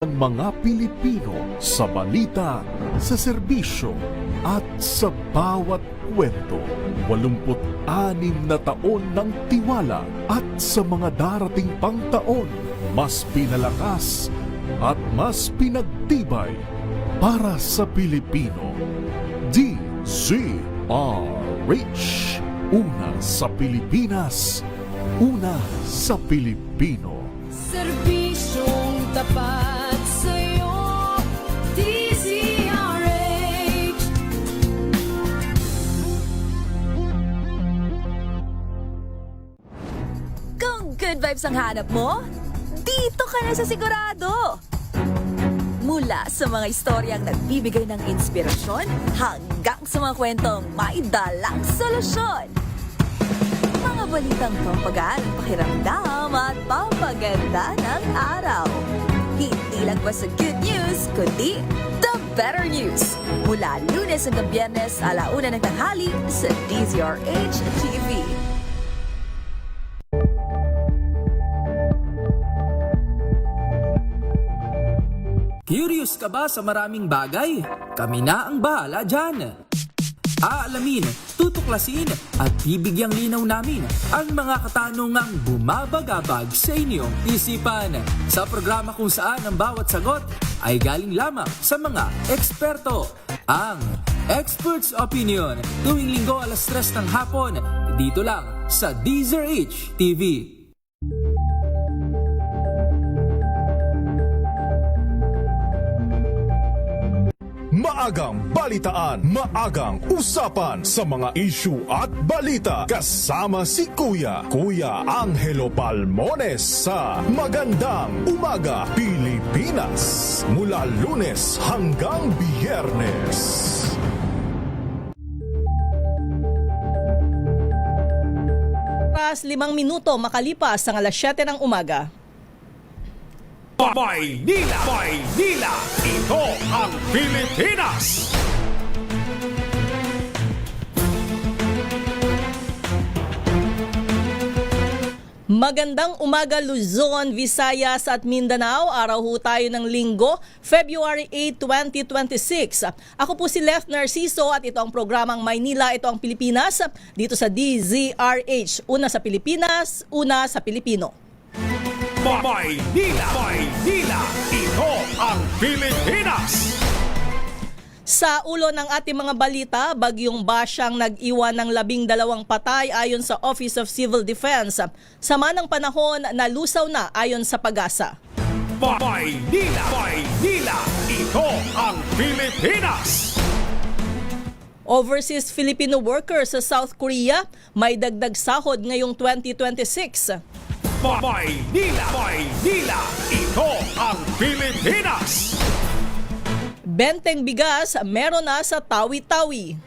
Ang mga Pilipino sa balita, sa serbisyo at sa bawat kwento. 86 na taon ng tiwala at sa mga darating pang taon, mas pinalakas at mas pinagtibay para sa Pilipino. DZRH. Una sa Pilipinas, una sa Pilipino. Serbisyong tapat sa'yo, DZRH. Kung good vibes ang hanap mo, dito ka na sa sigurado. Mula sa mga istoryang nagbibigay ng inspirasyon hanggang sa mga kwentong may dalang solusyon. Mga balitang pampagaan ang pakiramdam at pampaganda ng araw. Hindi lang ba sa good news, kundi the better news. Mula Lunes hanggang Biyernes, 1:00 ng tanghali sa DZRH TV. Curious ka ba sa maraming bagay? Kami na ang bahala dyan. Aalamin, tutuklasin at bibigyang linaw namin ang mga katanungang bumabagabag sa inyong isipan. Sa programa kung saan ang bawat sagot ay galing lamang sa mga eksperto. Ang Expert's Opinion, tuwing linggo 3:00 ng hapon, dito lang sa DZRH TV. Maagang balitaan, maagang usapan sa mga issue at balita. Kasama si Kuya Angelo Palmones sa Magandang Umaga Pilipinas. Mula Lunes hanggang Biyernes. Oras 5 minuto makalipas ang 7:00 ng umaga. Maynila! Maynila! Ito ang Pilipinas! Magandang umaga Luzon, Visayas at Mindanao. Araw ho tayo ng Linggo, February 8, 2026. Ako po si Left Narciso at ito ang programang Maynila, ito ang Pilipinas dito sa DZRH. Una sa Pilipinas, una sa Pilipino. Maynila! Maynila! Ito ang Pilipinas! Sa ulo ng ating mga balita, bagyong Basyang nag-iwan ng 12 patay ayon sa Office of Civil Defense. Sama ng panahon, nalusaw na ayon sa Pag-asa. Maynila! Maynila! Ito ang Pilipinas! Overseas Filipino workers sa South Korea may dagdag sahod ngayong 2026. Maynila! Maynila! Ito ang Pilipinas! Benteng bigas meron na sa Tawi-Tawi.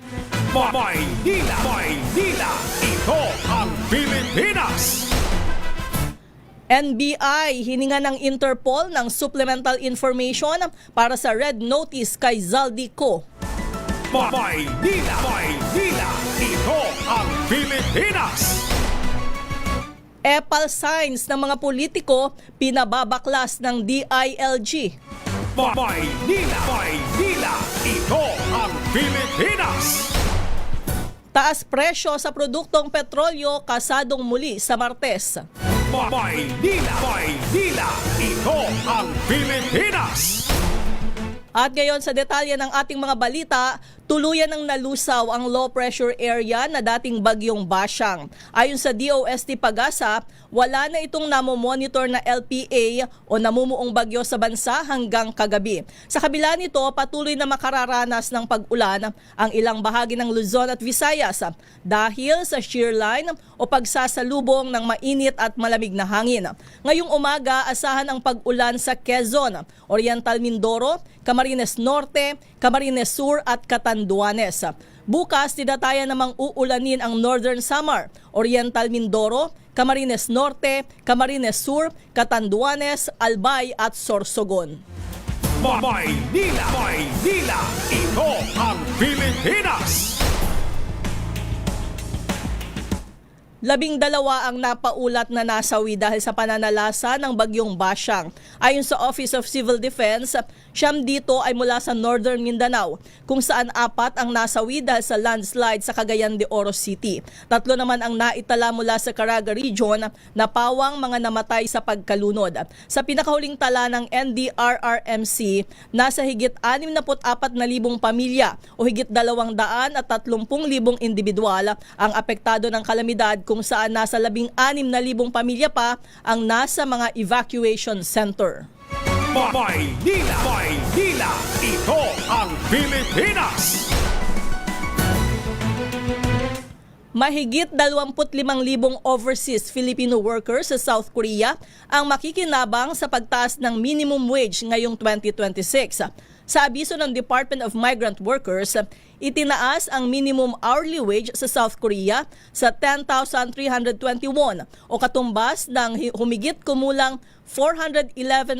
Maynila! Maynila! Ito ang Pilipinas! NBI hininga ng Interpol ng supplemental information para sa red notice kay Zaldico. Maynila! Maynila! Ito ang Pilipinas! Epal signs ng mga politiko pinababaklas ng DILG. Maynila! Maynila! Ito ang Pilipinas! Taas presyo sa produktong petrolyo kasadong muli sa Martes. Maynila! Maynila! Ito ang Pilipinas! At ngayon sa detalye ng ating mga balita, tuluyan ng nalusaw ang low pressure area na dating bagyong Basyang. Ayon sa DOST Pag-asa, wala na itong namomonitor na LPA o namumuong bagyo sa bansa hanggang kagabi. Sa kabila nito, patuloy na makararanas ng pag-ulan ang ilang bahagi ng Luzon at Visayas dahil sa shear line o pagsasalubong ng mainit at malamig na hangin. Ngayong umaga, asahan ang pag-ulan sa Quezon, Oriental Mindoro, Camarines Norte, Camarines Sur at Catanduanes. Bukas, tinatayan namang uulanin ang Northern Samar, Oriental Mindoro, Camarines Norte, Camarines Sur, Catanduanes, Albay at Sorsogon. Maynila! Maynila! Ito ang Pilipinas! 12 ang napaulat na nasawi dahil sa pananalasa ng bagyong Basyang. Ayon sa Office of Civil Defense, 9 dito ay mula sa Northern Mindanao, kung saan 4 ang nasawi dahil sa landslide sa Cagayan de Oro City. 3 naman ang naitala mula sa Caraga Region na pawang mga namatay sa pagkalunod. Sa pinakahuling tala ng NDRRMC, nasa higit 64,000 pamilya o higit 230,000 individual ang apektado ng kalamidad, kung saan nasa 16,000 pamilya pa ang nasa mga evacuation center. Maynila, ito ang Pilipinas. Mahigit 25,000 overseas Filipino workers sa South Korea ang makikinabang sa pagtaas ng minimum wage ngayong 2026. Sa abiso ng Department of Migrant Workers, itinaas ang minimum hourly wage sa South Korea sa 10,321 o katumbas ng humigit kumulang 411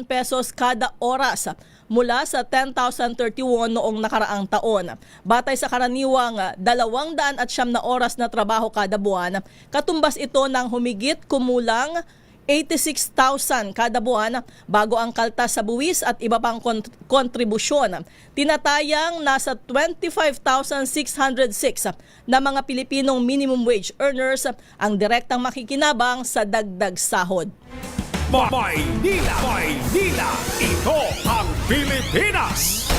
pesos kada oras mula sa 10,031 noong nakaraang taon. Batay sa karaniwang 209 na oras na trabaho kada buwan, katumbas ito ng humigit kumulang 86,000 kada buwan bago ang kaltas sa buwis at iba pang kontribusyon. Tinatayang nasa 25,606 na mga Pilipinong minimum wage earners ang direktang makikinabang sa dagdag sahod. Maynila, ito ang Pilipinas.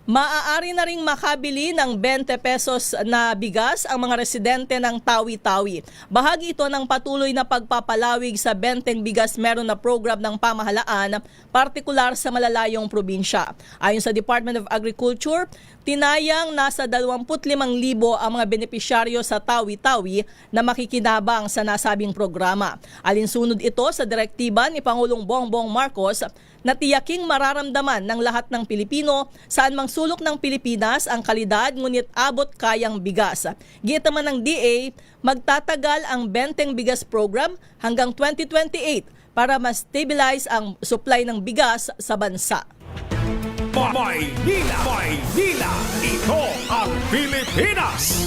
Maaari na ring makabili ng 20 pesos na bigas ang mga residente ng Tawi-Tawi. Bahagi ito ng patuloy na pagpapalawig sa benteng bigas meron na program ng pamahalaan, partikular sa malalayong probinsya. Ayon sa Department of Agriculture, tinayang nasa 25,000 ang mga benepisyaryo sa Tawi-Tawi na makikinabang sa nasabing programa. Alinsunod ito sa direktiba ni Pangulong Bongbong Marcos na tiyaking mararamdaman ng lahat ng Pilipino saan mang sulok ng Pilipinas ang kalidad ngunit abot kayang bigas. Giit naman ng DA, magtatagal ang benteng bigas program hanggang 2028 para mas stabilize ang supply ng bigas sa bansa. Maynila, ito ang Pilipinas.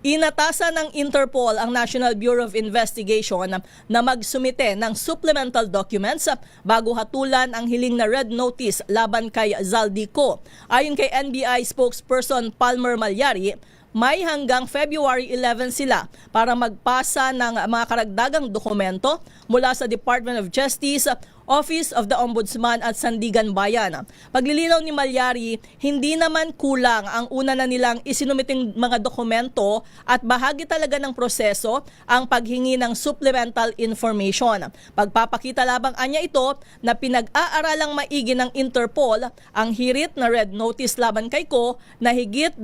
Inatasan ng Interpol ang National Bureau of Investigation na magsumite ng supplemental documents bago hatulan ang hiling na red notice laban kay Zaldico. Ayon kay NBI spokesperson Palmer Malyari, may hanggang February 11 sila para magpasa ng mga karagdagang dokumento mula sa Department of Justice, Office of the Ombudsman at Sandigan Bayan. Paglilinaw ni Malyari, hindi naman kulang ang una na nilang isinumiting mga dokumento at bahagi talaga ng proseso ang paghingi ng supplemental information. Pagpapakita labang anya ito na pinag-aaralang maigi ng Interpol ang hirit na red notice laban kay Ko na higit 2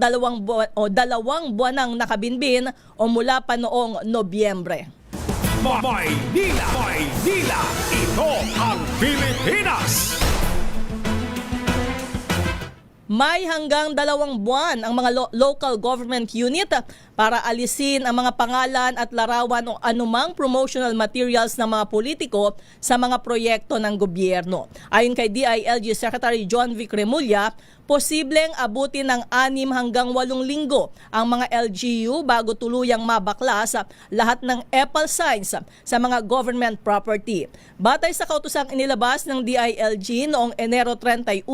buwanang nakabinbin o mula pa noong Nobyembre. Maynila, ito ang Pilipinas. May hanggang 2 buwan ang mga local government unit para alisin ang mga pangalan at larawan o anumang promotional materials ng mga politiko sa mga proyekto ng gobyerno. Ayon kay DILG Secretary John Vic Remulla, posibleng abutin ng 6 hanggang 8 linggo ang mga LGU bago tuluyang mabaklas lahat ng EPAL signs sa mga government property. Batay sa kautusang inilabas ng DILG noong Enero 31,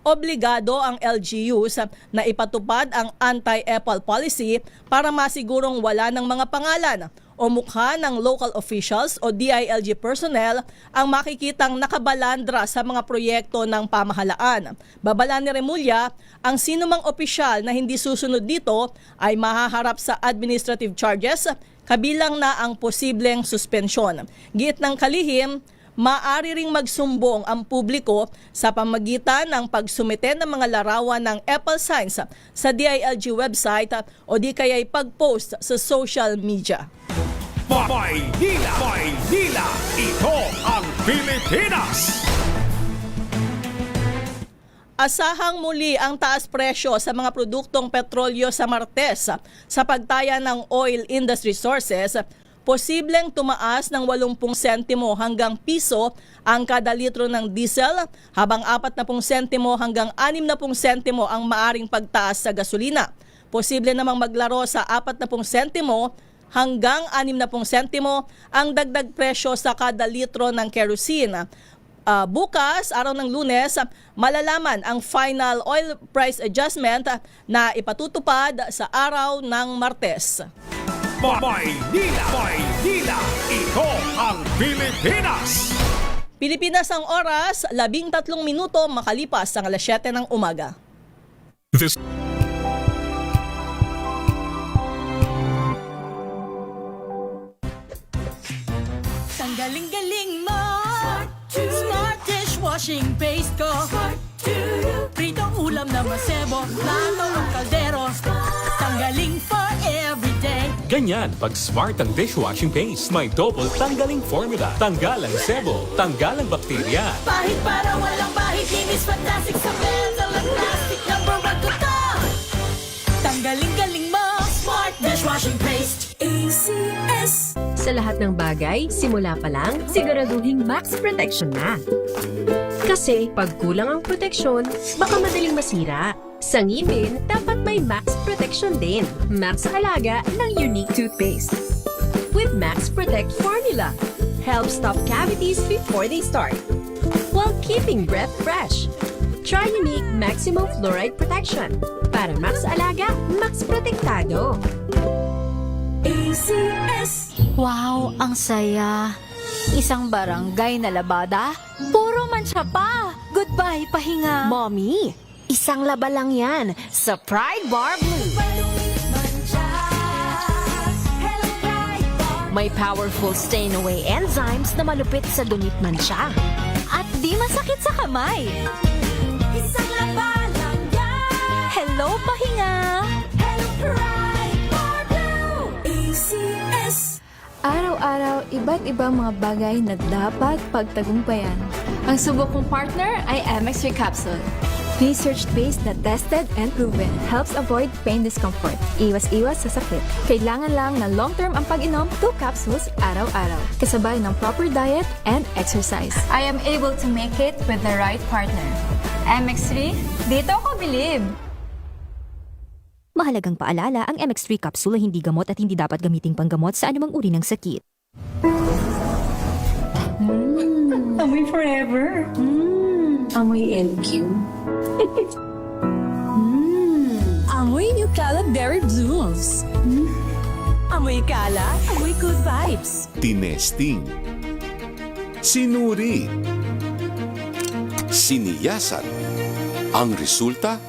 obligado ang LGUs na ipatupad ang anti-EPAL policy para masigurong wala ng mga pangalan o mukha ng local officials o DILG personnel ang makikitang nakabalandra sa mga proyekto ng pamahalaan. Babala ni Remulla, ang sinumang opisyal na hindi susunod dito ay mahaharap sa administrative charges, kabilang na ang posibleng suspensyon. Giit ng kalihim, maaari ring magsumbong ang publiko sa pamagitan ng pagsumite ng mga larawan ng EPAL signs sa DILG website o di kaya'y pag-post sa social media. Maynila, ito ang Pilipinas. Asahang muli ang taas presyo sa mga produktong petrolyo sa Martes sa pagtaya ng oil industry sources posibleng tumaas ng 80 sentimo hanggang piso ang kada litro ng diesel, habang 40 sentimo hanggang 60 sentimo ang maaring pagtaas sa gasolina. Posible namang maglaro sa 40 sentimo hanggang 60 sentimo ang dagdag presyo sa kada litro ng kerosene. Bukas, araw ng Lunes, malalaman ang final oil price adjustment na ipatutupad sa araw ng Martes. Maynila, ito ang Pilipinas. Pilipinas ang oras, 13 minuto makalipas ang alas 7 ng umaga. Ang galing-galing mo. Smart dishwashing paste ko. Pritong ulam na masebo. Plato ang kaldero. Tanggaling for everyday. Ganyan, pag smart ang dishwashing paste, may double tanggaling formula. Tanggal ang sebo, tanggal ang bakterya. Pahit para walang bahid. Linis fantastic sa metal at plastic. Number 1 ko to. Tanggaling-galing mo. Smart dishwashing paste. ACS. Sa lahat ng bagay, simula pa lang, siguraduhing max protection na. Kasi pag kulang ang proteksyon, baka madaling masira. Sa ngipin, dapat may max protection din. Max Alaga ng Unique Toothpaste. With Max Protect Formula, helps stop cavities before they start, while keeping breath fresh. Try Unique Maximum Fluoride Protection. Para Max Alaga, Max Protektado. ACS. Wow, ang saya. Isang barangay na labada, puro mancha pa. Goodbye, pahinga. Mommy, isang laba lang yan sa Pride Bar Blue. May powerful stain-away enzymes na malupit sa dunit mancha. At di masakit sa kamay. Isang laba lang yan. Hello, pahinga. Hello, Pride Bar Blue. ACS. Araw-araw, iba't ibang mga bagay na dapat pagtagumpayan. Ang subok kong partner ay MX3 Capsule. Research-based na tested and proven. Helps avoid pain discomfort. Iwas-iwas sa sakit. Kailangan lang na long-term ang pag-inom 2 capsules araw-araw. Kasabay ng proper diet and exercise. I am able to make it with the right partner. MX3, dito ako believe! Mahalagang paalala, ang MX3 capsule ay hindi gamot at hindi dapat gamiting panggamot sa anumang uri ng sakit. Amoy forever. Amoy LQ. Amoy New Calab Berry Blooms. Amoy kala, amoy good vibes. Tinesting, sinuri, siniyasan. Ang resulta?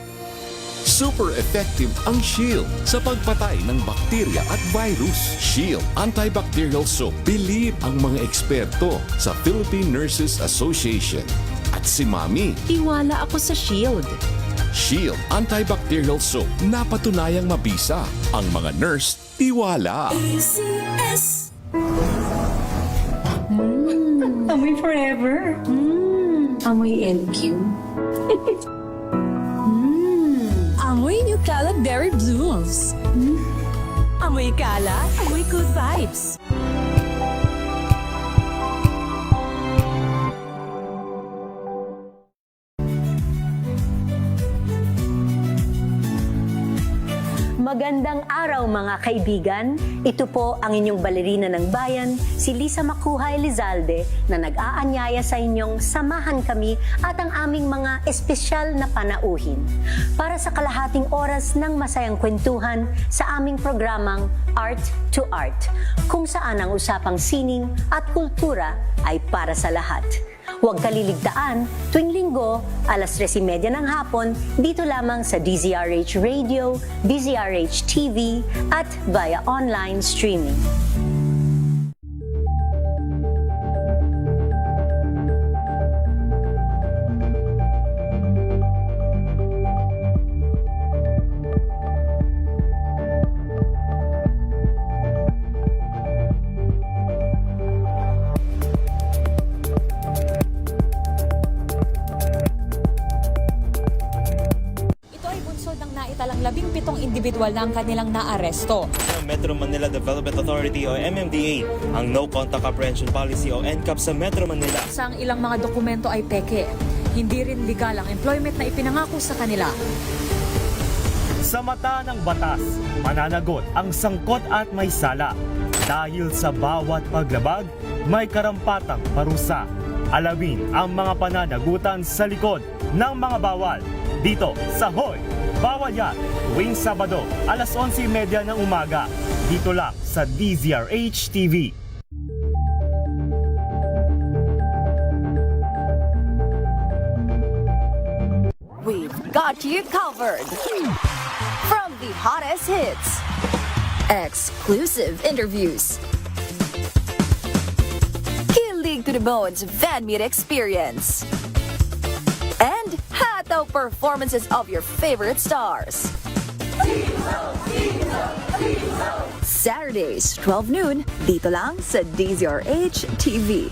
Super effective ang Shield sa pagpatay ng bakterya at virus. Shield Antibacterial Soap. Believe ang mga eksperto sa Philippine Nurses Association. At si Mami. Tiwala ako sa Shield. Shield Antibacterial Soap. Napatunayang mabisa. Ang mga nurse, tiwala. ACS. Amoy forever. Amoy LQ. Amoy New Calab Berry Blooms. Amoy kala, amoy good vibes. Magandang araw mga kaibigan. Ito po ang inyong balerina ng bayan, si Lisa Makuha Elizalde, na nag-aanyaya sa inyong samahan kami at ang aming mga espesyal na panauhin para sa kalahating oras ng masayang kwentuhan sa aming programang Art to Art, kung saan ang usapang sining at kultura ay para sa lahat. Huwag kaliligtaan, tuwing linggo, alas 3:30 ng hapon, dito lamang sa DZRH Radio, DZRH TV, at via online streaming. Individual na ang kanilang naaresto. Metro Manila Development Authority o MMDA ang No Contact Apprehension Policy o NCAP sa Metro Manila. Sa ilang mga dokumento ay peke. Hindi rin legal ang employment na ipinangako sa kanila. Sa mata ng batas, mananagot ang sangkot at may sala. Dahil sa bawat paglabag, may karampatang parusa. Alamin ang mga pananagutan sa likod ng mga bawal. Dito sa Hoy! Bawal Yan! Tuwing Sabado, alas 11:30 ng umaga. Dito lang sa DZRH TV. We've got you covered. From the hottest hits, exclusive interviews, kilig to the bones fan meet experience, and hataw performances of your favorite stars. Saturdays, 12 noon, dito lang sa DZRH TV.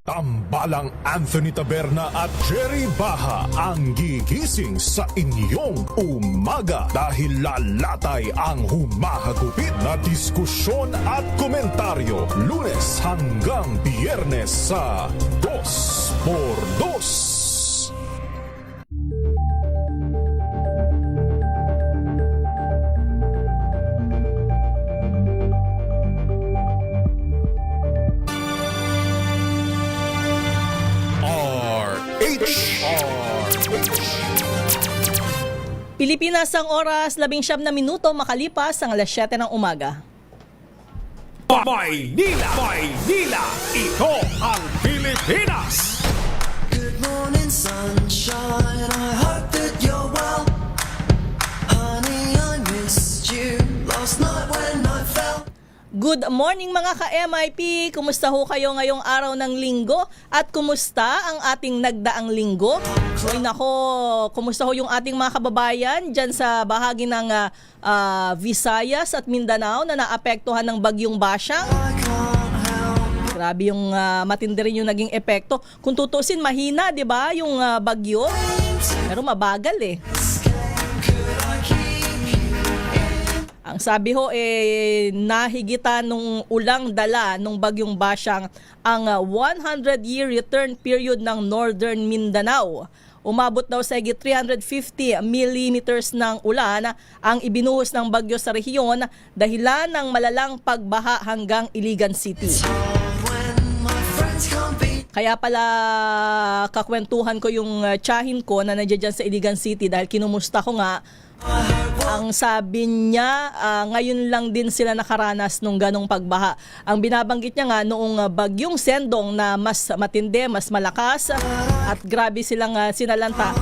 Tambalang Anthony Taberna at Jerry Baha ang gigising sa inyong umaga dahil lalatay ang humahagupit na diskusyon at komentaryo Lunes hanggang Biyernes sa 2x2. Pilipinas ang oras, 19 na minuto makalipas ang alas 7 ng umaga. Maynila! Maynila! Ito ang Pilipinas! Good morning, sunshine. I hope that you're well. Honey, I missed you last night when I fell. Good morning mga ka-MIP! Kumusta ho kayo ngayong araw ng linggo? At kumusta ang ating nagdaang linggo? Uy nako, kumusta ho yung ating mga kababayan dyan sa bahagi ng Visayas at Mindanao na naapektuhan ng bagyong Basyang? Grabe yung matindi rin yung naging epekto. Kung tutusin, mahina, di ba, yung bagyo? Pero mabagal eh. Ang sabi ho, nahigitan nung ulang dala nung bagyong Basyang ang 100-year return period ng Northern Mindanao. Umabot daw sa higit 350 millimeters ng ulan ang ibinuhos ng bagyo sa rehiyon dahilan ng malalang pagbaha hanggang Iligan City. Kaya pala kakwentuhan ko yung tiyahin ko na nandiyan sa Iligan City dahil kinumusta ko nga. Ang sabi niya, ngayon lang din sila nakaranas nung ganong pagbaha. Ang binabanggit niya nga noong bagyong Sendong na mas matindi, mas malakas at grabe silang sinalanta.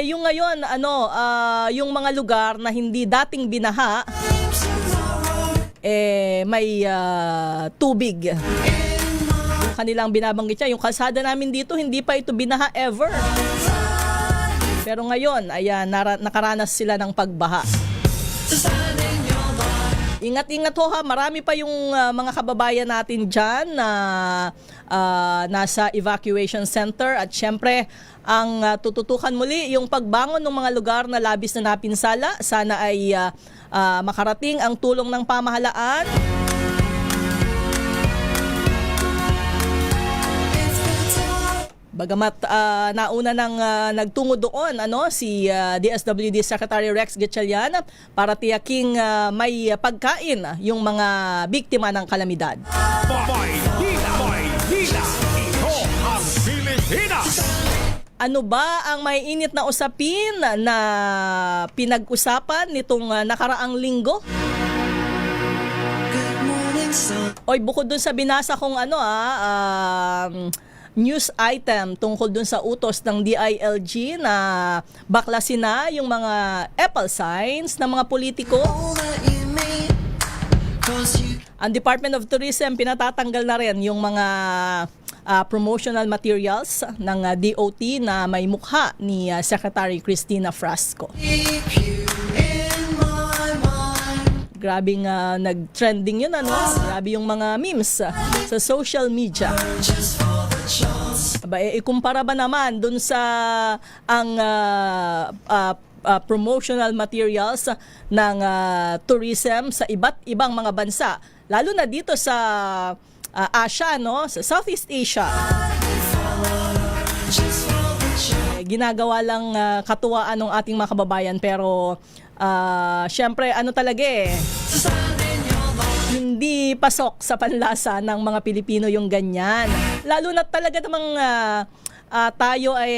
Yung ngayon, yung mga lugar na hindi dating binaha, may tubig. Yung kanilang binabanggit niya, yung kalsada namin dito, hindi pa ito binaha ever. Pero ngayon, ayan, nakaranas sila ng pagbaha. Ingat-ingat ho ha, marami pa yung mga kababayan natin dyan na nasa evacuation center at syempre ang tututukan muli yung pagbangon ng mga lugar na labis na napinsala. Sana ay makarating ang tulong ng pamahalaan. Bagamat nauna nang nagtungo doon si DSWD Secretary Rex Gatchalian para tiyaking may pagkain yung mga biktima ng kalamidad. Maynila! Maynila! Ito ang Pilipinas! Ano ba ang may init na usapin na pinag-usapan nitong nakaraang linggo? Oy, bukod dun sa binasa kong news item tungkol dun sa utos ng DILG na baklasin na yung mga EPAL signs ng mga politiko. Ang Department of Tourism pinatatanggal na rin yung mga promotional materials ng DOT na may mukha ni Secretary Cristina Frasco. Grabing nag-trending yun, Grabe yung mga memes sa social media. Ikumpara ba naman dun sa ang promotional materials ng tourism sa iba't ibang mga bansa, lalo na dito sa Asia, no? Sa Southeast Asia. Ginagawa lang katuwaan ng ating mga kababayan, pero syempre talaga hindi pasok sa panlasa ng mga Pilipino yung ganyan. Lalo na talaga namang tayo ay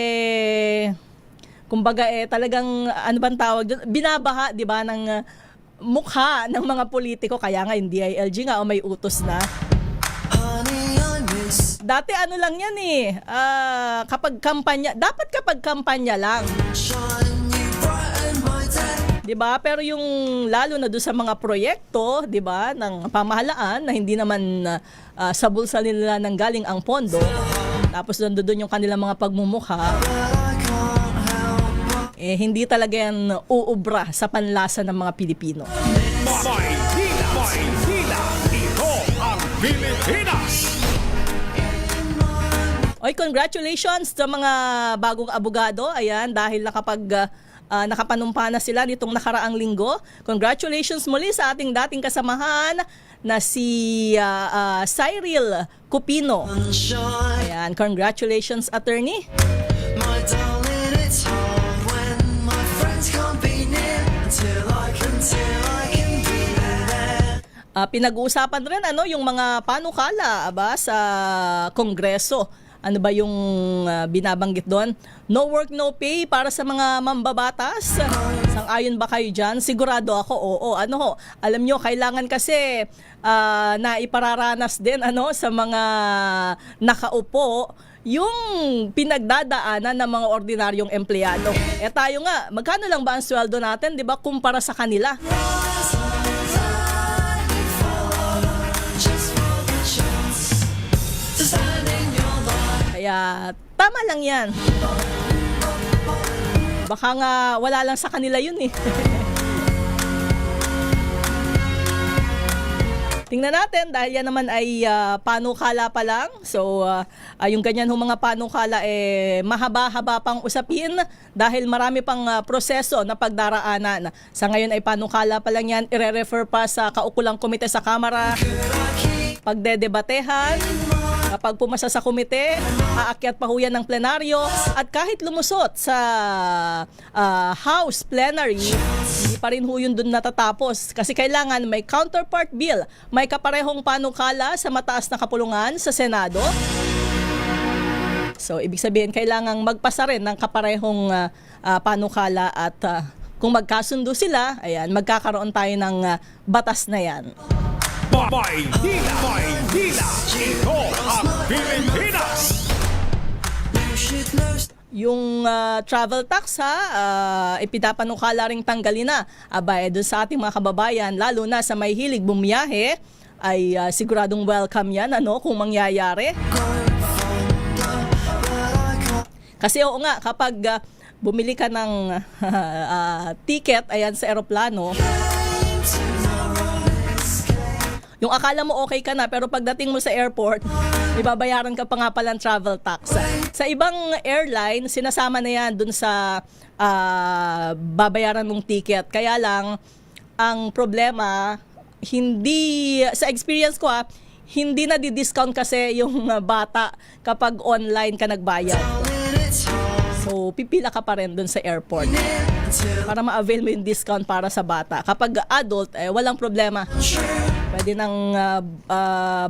kumbaga talagang ano bang tawag doon, binabaha, 'di ba, ng mukha ng mga politiko, kaya nga yung DILG nga may utos na. Dati lang yan kapag kampanya, dapat kapag kampanya lang. 'Di ba? Pero yung lalo na doon sa mga proyekto, 'di ba, ng pamahalaan na hindi naman sa bulsa nila nanggaling ang pondo, tapos doon yung kanilang mga pagmumukha, hindi talaga yan uubra sa panlasa ng mga Pilipino. Maynila, ito ang Pilipinas! Oy, congratulations sa mga bagong abogado. Ayan, dahil nakapanumpa na sila nitong nakaraang linggo. Congratulations muli sa ating dating kasamahan na si Cyril Cupino. Ayan, congratulations, attorney. My darling, it's hard when my friends can't be near until I can be there. Pinag-uusapan rin yung mga panukala sa Kongreso. Ano ba yung binabanggit doon? No work, no pay para sa mga mambabatas. Sang-ayon ba kayo dyan? Sigurado ako, oo. Alam nyo, kailangan kasi na ipararanas din sa mga nakaupo yung pinagdadaanan ng mga ordinaryong empleyado. Tayo nga, magkano lang ba ang sweldo natin, 'di ba, kumpara sa kanila? Kaya tama lang yan. Baka nga wala lang sa kanila yun Tingnan natin, dahil yan naman ay panukala pa lang. So, yung ganyan mga panukala mahaba-haba pang usapin dahil marami pang proseso na pagdaraanan. Sa ngayon ay panukala pa lang yan, ire-refer pa sa kaukulang komite sa Kamara, pagdedebatehan. Kapag pumasa sa komite, aakyat pa ho yan ng plenaryo, at kahit lumusot sa House plenary, hindi pa rin ho yun dun natatapos. Kasi kailangan may counterpart bill, may kaparehong panukala sa mataas na kapulungan sa Senado. So, ibig sabihin, kailangang magpasa rin ng kaparehong panukala, at kung magkasundo sila, ayan, magkakaroon tayo ng batas na yan. Maynila, ito ang Pilipinas! Yung travel tax ipinapanukala ring tanggalin na. Doon sa ating mga kababayan, lalo na sa may hilig bumiyahe, ay siguradong welcome yan kung mangyayari. Kasi oo nga, kapag bumili ka ng ticket sa eroplano, yung akala mo okay ka na, pero pagdating mo sa airport, ibabayaran ka pa nga palang travel tax. Sa ibang airline, sinasama na yan dun sa babayaran mong ticket. Kaya lang, ang problema, sa experience ko hindi na di-discount kasi yung bata kapag online ka nagbayad. So, pipila ka pa rin dun sa airport para ma-avail mo yung discount para sa bata. Kapag adult, walang problema. Pwede nang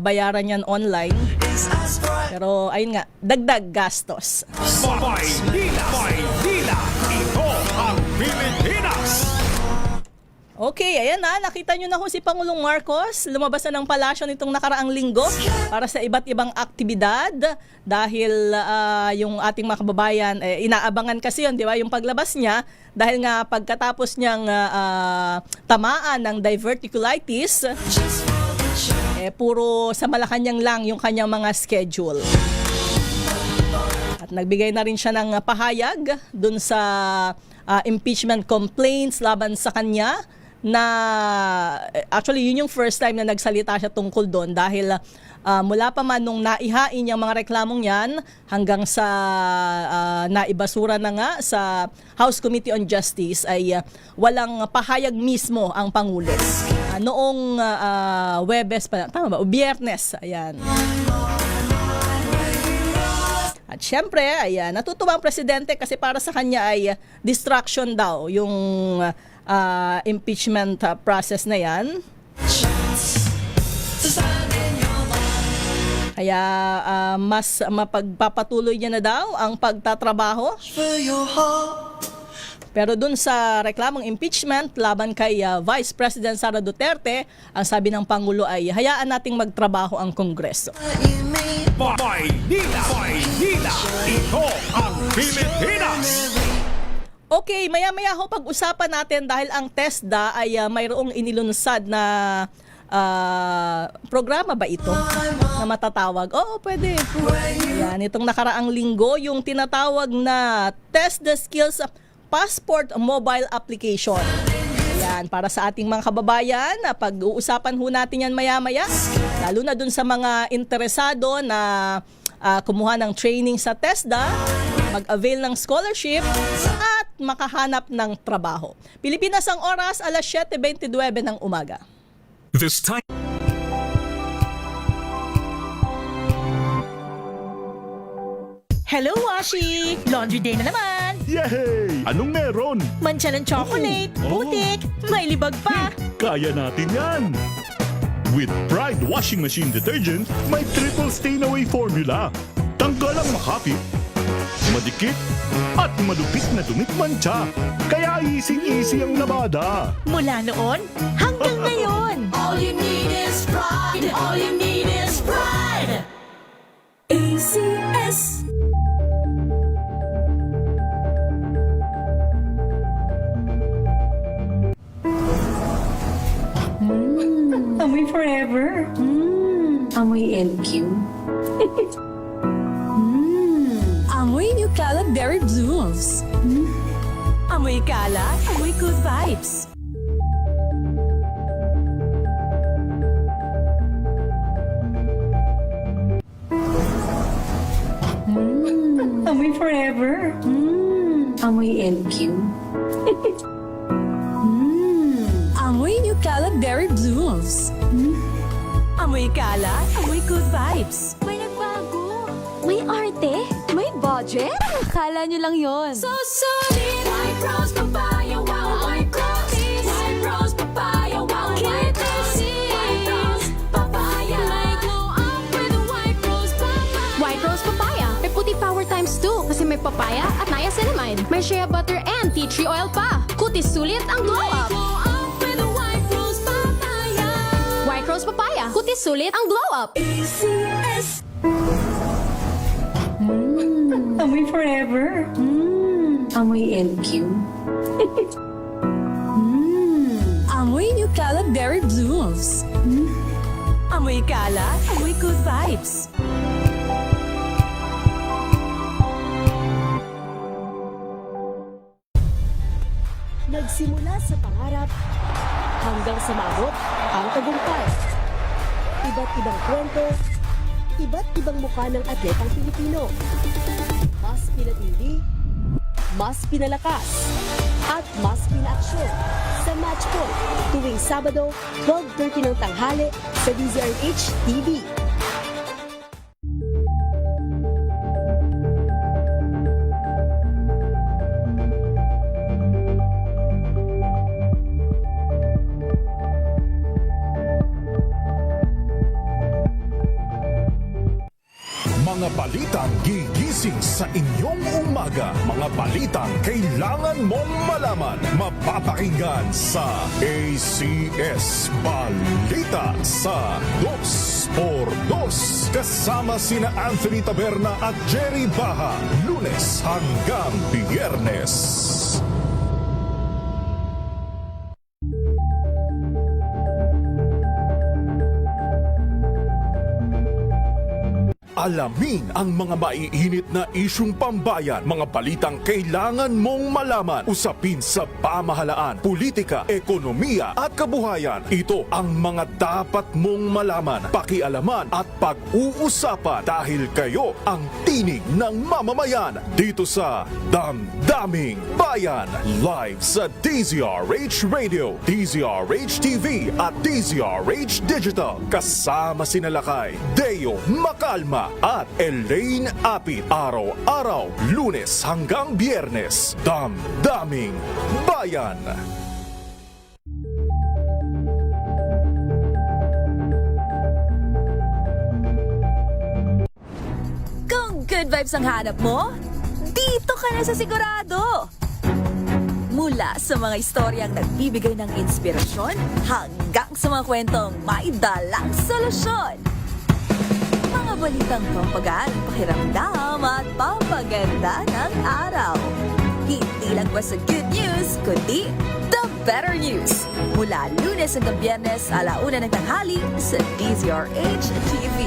bayaran yan online. Pero, ayun nga, dagdag gastos. Maynila, ito ang Pilipinas! Okay, ayan nakita nyo na si Pangulong Marcos. Lumabas na ng palasyo nitong nakaraang linggo para sa iba't ibang aktibidad dahil yung ating mga kababayan, inaabangan kasi yun, di ba, yung paglabas niya, dahil nga pagkatapos niyang tamaan ng diverticulitis, puro sa Malacanang lang yung kanyang mga schedule. At nagbigay na rin siya ng pahayag dun sa impeachment complaints laban sa kanya na actually yun yung first time na nagsalita siya tungkol doon dahil mula pa man nung naihain yung mga reklamong yan hanggang sa naibasura na nga sa House Committee on Justice ay walang pahayag mismo ang Pangulo. Noong Huwebes pa, tama ba? O Biyernes, ayan. At syempre, ayan, natutuwa ang presidente kasi para sa kanya ay distraction daw yung impeachment process na yan. Kaya mas mapagpapatuloy niya na daw ang pagtatrabaho. Pero dun sa reklamong impeachment laban kay Vice President Sara Duterte, ang sabi ng Pangulo ay hayaan nating magtrabaho ang Kongreso. Maynila, ito ang Pilipinas. Okay, maya-maya ho pag-usapan natin dahil ang TESDA ay mayroong inilunsad na programa ba ito na matatawag? Oo, pwede. Ayan, itong nakaraang linggo, yung tinatawag na Test the Skills Passport Mobile Application. Ayan, para sa ating mga kababayan, pag-uusapan ho natin yan maya-maya, lalo na dun sa mga interesado na kumuha ng training sa TESDA, mag-avail ng scholarship, at makahanap ng trabaho. Pilipinas ang oras, alas 7:29 ng umaga. This time. Hello, Washi! Laundry day na naman! Yay! Anong meron? Mancha ng chocolate, putik, may libag pa! Kaya natin yan! With Pride Washing Machine Detergent, may triple stain-away formula. Tanggal ang makapit, madikit, at malupit na dumit mancha. Kaya easy-easy ang labada. Mula noon hanggang ngayon! All you need is pride. All you need is pride. ACS. Amoy forever. Amoy LQ. Amoy New Caleb Berry Blooms. Amoy kala, amoy good vibes. Amoy forever. Amoy LQ. Amoy New Caleb Berry Blooms. Amoy kala, amoy good vibes. May nagbago. May arte. May budget. Akala nyo lang yon. So solid! White rose papaya, wow, white rose. White rose papaya, wow, white rose. White rose papaya. May glow up with a white rose papaya. White Rose Papaya. May puti power times 2 kasi may papaya at niacinamide. May shea butter and tea tree oil pa. Kutis sulit ang glow up. Glow up with a white rose papaya. White Rose Papaya. Kutis sulit ang glow up. ACS. Amoy forever. Amoy LQ. Amoy New Caleb Berry Blooms. Amoy kala, amoy good vibes. Nagsimula sa pangarap hanggang sa maabot ang tagumpay. Iba't ibang kwento, iba't ibang mukha ng atletang Pilipino. Mas pinatindi, mas pinalakas, at mas pinaaksyon sa Match Point tuwing Sabado, 12:30 ng tanghali sa DZRH TV. Mga balitang gigising sa inyong umaga. Mga balitang kailangan mong malaman. Mapapakinggan sa ACS Balita sa 2x2. Kasama sina Anthony Taberna at Jerry Baha. Lunes hanggang Biyernes. Alamin ang mga maiinit na isyung pambayan, mga balitang kailangan mong malaman, usapin sa pamahalaan, politika, ekonomiya at kabuhayan. Ito ang mga dapat mong malaman, pakialaman at pag-uusapan dahil kayo ang tinig ng mamamayan dito sa Damdaming Bayan. Live sa DZRH Radio, DZRH TV at DZRH Digital. Kasama sina Lakay, Deo Makalma at Elaine Apit. Araw-araw, Lunes hanggang Biyernes. Damdaming Bayan. Kung good vibes ang hanap mo, dito ka na sa Sigurado! Mula sa mga istoryang nagbibigay ng inspirasyon hanggang sa mga kwentong may dalang solusyon. Mga balitang pampagaan, pakiramdam at pampaganda ng araw. Hindi lang ba sa good news, kundi the better news. Mula Lunes hanggang Biyernes, 1:00 ng tanghali sa DZRH TV.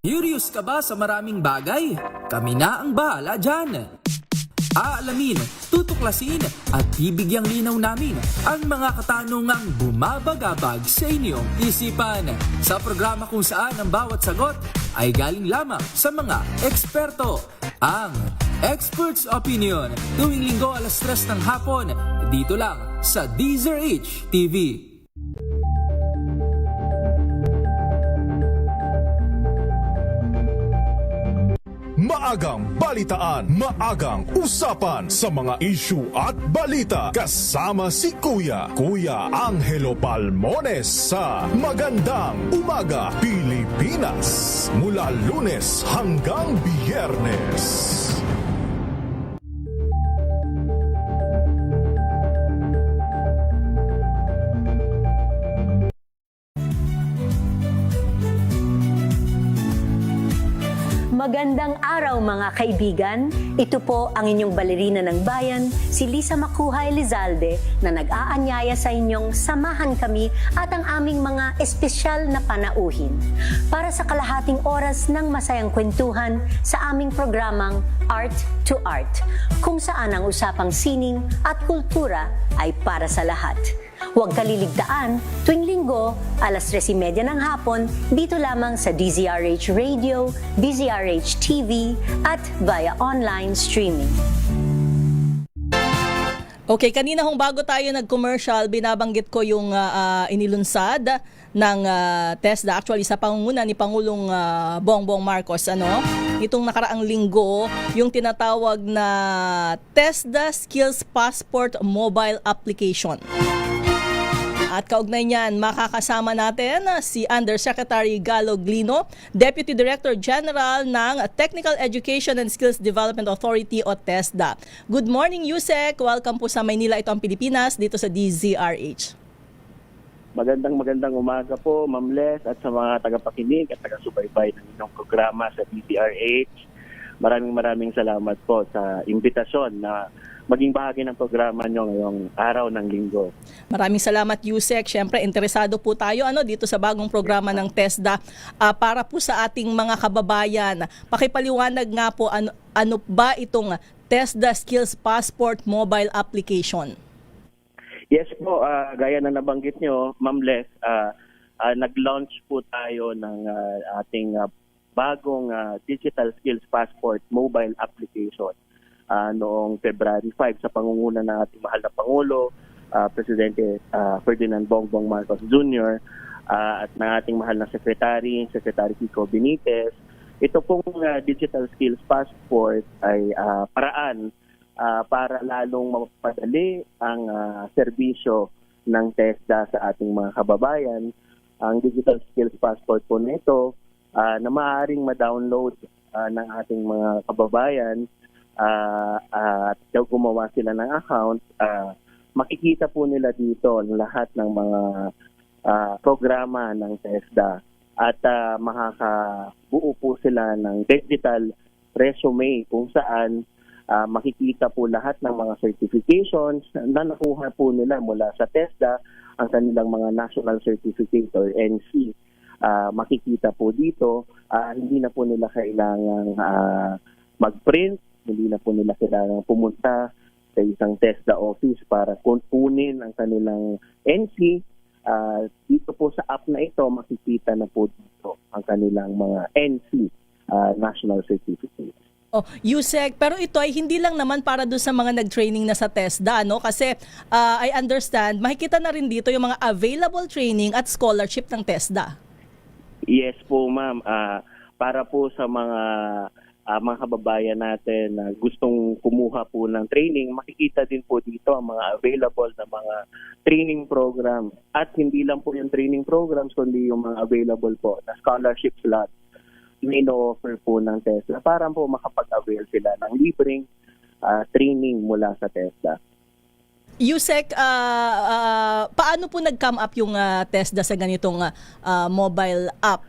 Curious ka ba sa maraming bagay? Kami na ang bahala dyan. Aalamin, tutuklasin at bibigyang linaw namin ang mga katanungang bumabagabag sa inyong isipan. Sa programa kung saan ang bawat sagot ay galing lamang sa mga eksperto. Ang Expert's Opinion, tuwing linggo 3:00 ng hapon, dito lang sa DZRH TV. Maagang balitaan, maagang usapan sa mga issue at balita. Kasama si Kuya Angelo Palmones sa Magandang Umaga Pilipinas. Mula Lunes hanggang Biyernes. Magandang araw mga kaibigan. Ito po ang inyong balerina ng bayan, si Lisa Makuhay Lizalde, na nag-aanyaya sa inyong samahan kami at ang aming mga espesyal na panauhin para sa kalahating oras ng masayang kwentuhan sa aming programang Art to Art, kung saan ang usapang sining at kultura ay para sa lahat. Huwag kaliligtaan, tuwing linggo, 3:30 ng hapon, dito lamang sa DZRH Radio, DZRH TV, at via online streaming. Okay, kanina hong bago tayo nag-commercial, binabanggit ko yung inilunsad ng TESDA, actually sa pangunguna ni Pangulong Bongbong Marcos, itong nakaraang linggo, yung tinatawag na TESDA Skills Passport Mobile Application. At kaugnay niyan, makakasama natin si Undersecretary Galo Glino, Deputy Director General ng Technical Education and Skills Development Authority o TESDA. Good morning, Yusek. Welcome po sa Maynila, ito ang Pilipinas, dito sa DZRH. Magandang umaga po, Ma'am Les, at sa mga tagapakinig at taga-subaybay ng inyong programa sa DZRH. Maraming salamat po sa imbitasyon na maging bahagi ng programa nyo ngayong araw ng linggo. Maraming salamat, Yusek. Siyempre, interesado po tayo dito sa bagong programa ng TESDA para po sa ating mga kababayan. Pakipaliwanag nga po ano ba itong TESDA Skills Passport Mobile Application? Yes po, gaya na nabanggit nyo, Ma'am Les, nag-launch po tayo ng ating bagong Digital Skills Passport Mobile Application noong February 5 sa pangunguna ng ating mahal na Pangulo, Presidente Ferdinand Bongbong Marcos Jr. At ng ating mahal na Secretary Kiko Benitez. Ito pong Digital Skills Passport ay paraan para lalong mapadali ang serbisyo ng TESDA sa ating mga kababayan. Ang Digital Skills Passport po nito na maaaring ma-download ng ating mga kababayan at gumawa sila ng account, makikita po nila dito lahat ng mga programa ng TESDA at makakabuo po sila ng digital resume kung saan makikita po lahat ng mga certifications na nakuha po nila mula sa TESDA, ang kanilang mga national certificate or NC. Makikita po dito, hindi na po nila kailangang mag-print, hindi na po nila kailangang pumunta sa isang TESDA office para kunin ang kanilang NC. Dito po sa app na ito, makikita na po dito ang kanilang mga NC, national certificate. Yusek, pero ito ay hindi lang naman para doon sa mga nag-training na sa TESDA, no? Kasi I understand, makikita na rin dito yung mga available training at scholarship ng TESDA. Yes po, ma'am. Para po sa mga kababayan natin na gustong kumuha po ng training, makikita din po dito ang mga available na mga training program. At hindi lang po yung training programs, kundi yung mga available po na scholarship slots na ino-offer po ng TESDA para po makapag-avail sila ng libreng training mula sa TESDA. Yusek, paano po nag-come up yung TESDA sa ganitong mobile app?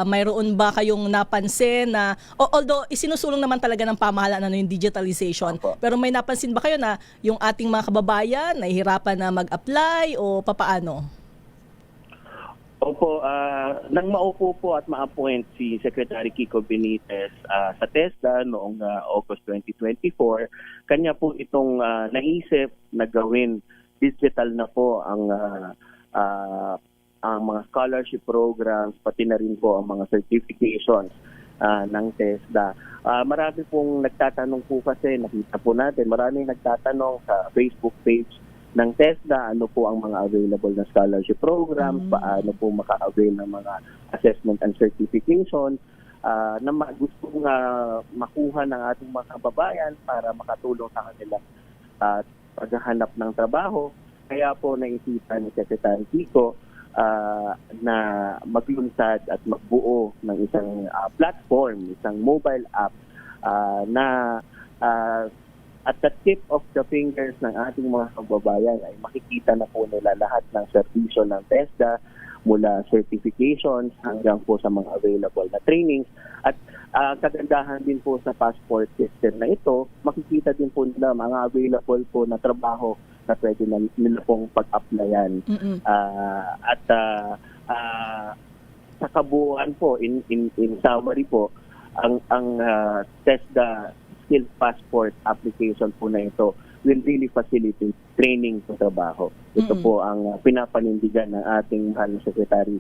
Mayroon ba kayong napansin na, although isinusulong naman talaga ng pamahalaan yung digitalization, pero may napansin ba kayo na yung ating mga kababayan nahihirapan na mag-apply o papaano? Opo, nang maupo po at ma-appoint si Secretary Kiko Benitez sa TESDA noong August 2024, kanya po itong naisip na gawin digital na po ang mga scholarship programs, pati na rin po ang mga certifications ng TESDA. Marami pong nagtatanong po kasi, nakita po natin, maraming nagtatanong sa Facebook page ng TESDA, ano po ang mga available na scholarship programs, paano po maka-avail ng mga assessment and certification na gustong makuha ng ating mga kababayan para makatulong sa kanilang paghahanap ng trabaho. Kaya po naisipan ni Secretary Kiko na maglunsad at magbuo ng isang platform, isang mobile app na at the tip of the fingers ng ating mga kababayan ay makikita na po nila lahat ng serbisyo ng TESDA mula certifications hanggang po sa mga available na trainings. At kagandahan din po sa passport system na ito, makikita din po nila mga available po na trabaho na pwede nila pong pag-applyan. At sa kabuuan po, in summary po, ang TESDA Skills Passport application po na ito will really facilitate training sa trabaho. Ito po ang pinapanindigan ng ating mahal na Secretary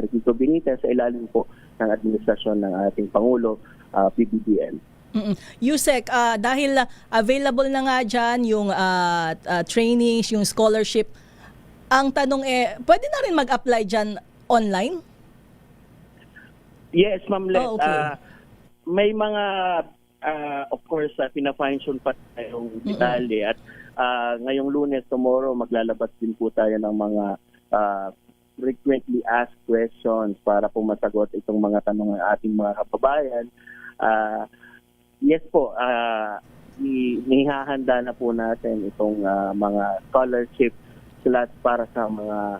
Kiko Benitez sa ilalim po ng administrasyon ng ating Pangulo, PBBM. Yusek, dahil available na nga dyan yung trainings, yung scholarship, ang tanong pwede na rin mag-apply dyan online? Yes, Ma'am Les. Okay. May mga of course, pina-fine-tune pa tayong detalye at ngayong Lunes, tomorrow, maglalabas din po tayo ng mga frequently asked questions para po masagot itong mga tanong ng ating mga kababayan. Yes po, nihahanda na po natin itong mga scholarship slots para sa mga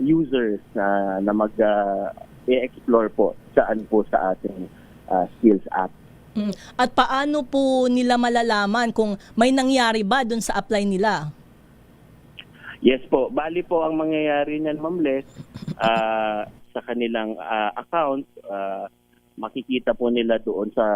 users na mag-explore po saan po sa ating skills app. At paano po nila malalaman kung may nangyari ba dun sa apply nila? Yes po. Bali po ang mangyayari niyan, Ma'am Les, sa kanilang account, makikita po nila doon sa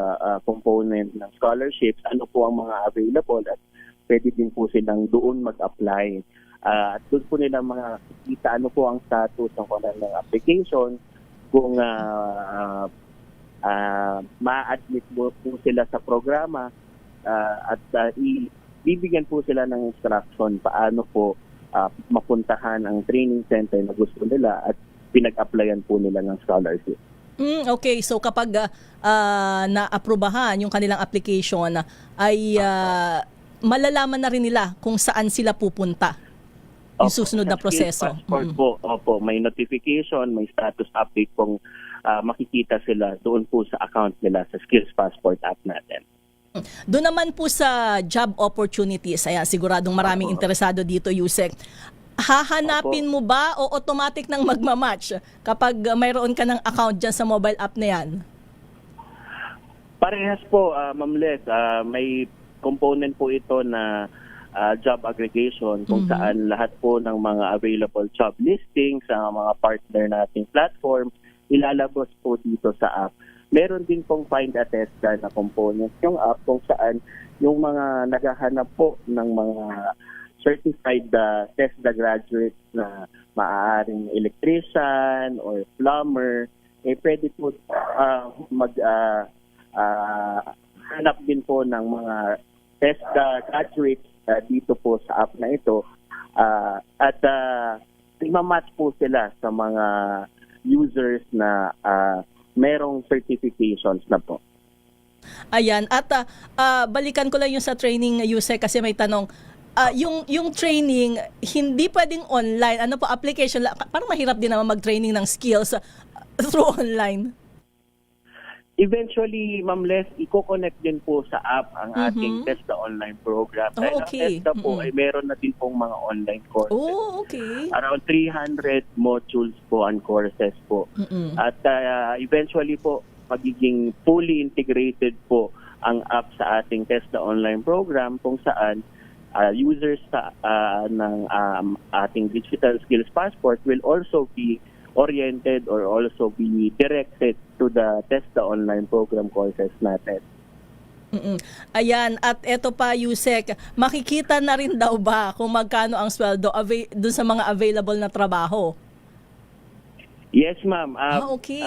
component ng scholarships, ano po ang mga available at pwede din po silang doon mag-apply. At doon po nila makikita ano po ang status ng kanilang application, kung ma-admit po sila sa programa at bibigyan po sila ng instruction paano po mapuntahan ang training center na gusto nila at pinag-applyan po nila ng scholarship. Okay, so kapag na-aprobahan yung kanilang application ay malalaman na rin nila kung saan sila pupunta yung susunod na proseso. Opo, may notification, may status update pong makikita sila doon po sa account nila sa Skills Passport app natin. Doon naman po sa job opportunities, ayan, siguradong maraming interesado dito, Yusek. Hahanapin mo ba o automatic nang magmamatch kapag mayroon ka ng account dyan sa mobile app na yan? Parehas po, Ma'am Les. May component po ito na job aggregation kung saan lahat po ng mga available job listings sa mga partner nating platform ilalabas po dito sa app. Meron din pong find a tester na component yung app kung saan yung mga naghahanap po ng mga certified TESDA graduates na maaaring electrician or plumber, pwede po hanap din po ng mga TESDA graduates dito po sa app na ito. At imamatch po sila sa mga users na merong certifications na po. Ayan, at balikan ko lang yung sa training, Yusek, kasi may tanong. Yung training, hindi pwedeng online. Ano po, application? Parang mahirap din naman mag-training ng skills through online. Eventually, Ma'am Les, i-connect din po sa app ang ating TESDA online program. Dahil ang TESDA po ay meron na din pong mga online courses. Oh, okay. Around 300 modules po and courses po. At eventually po, magiging fully integrated po ang app sa ating TESDA online program kung saan users ng ating Digital Skills Passport will also be oriented or also be directed to the TESDA online program courses natin. Ayan, at eto pa, Yusek, makikita na rin daw ba kung magkano ang sweldo doon sa mga available na trabaho? Yes, ma'am. Okay.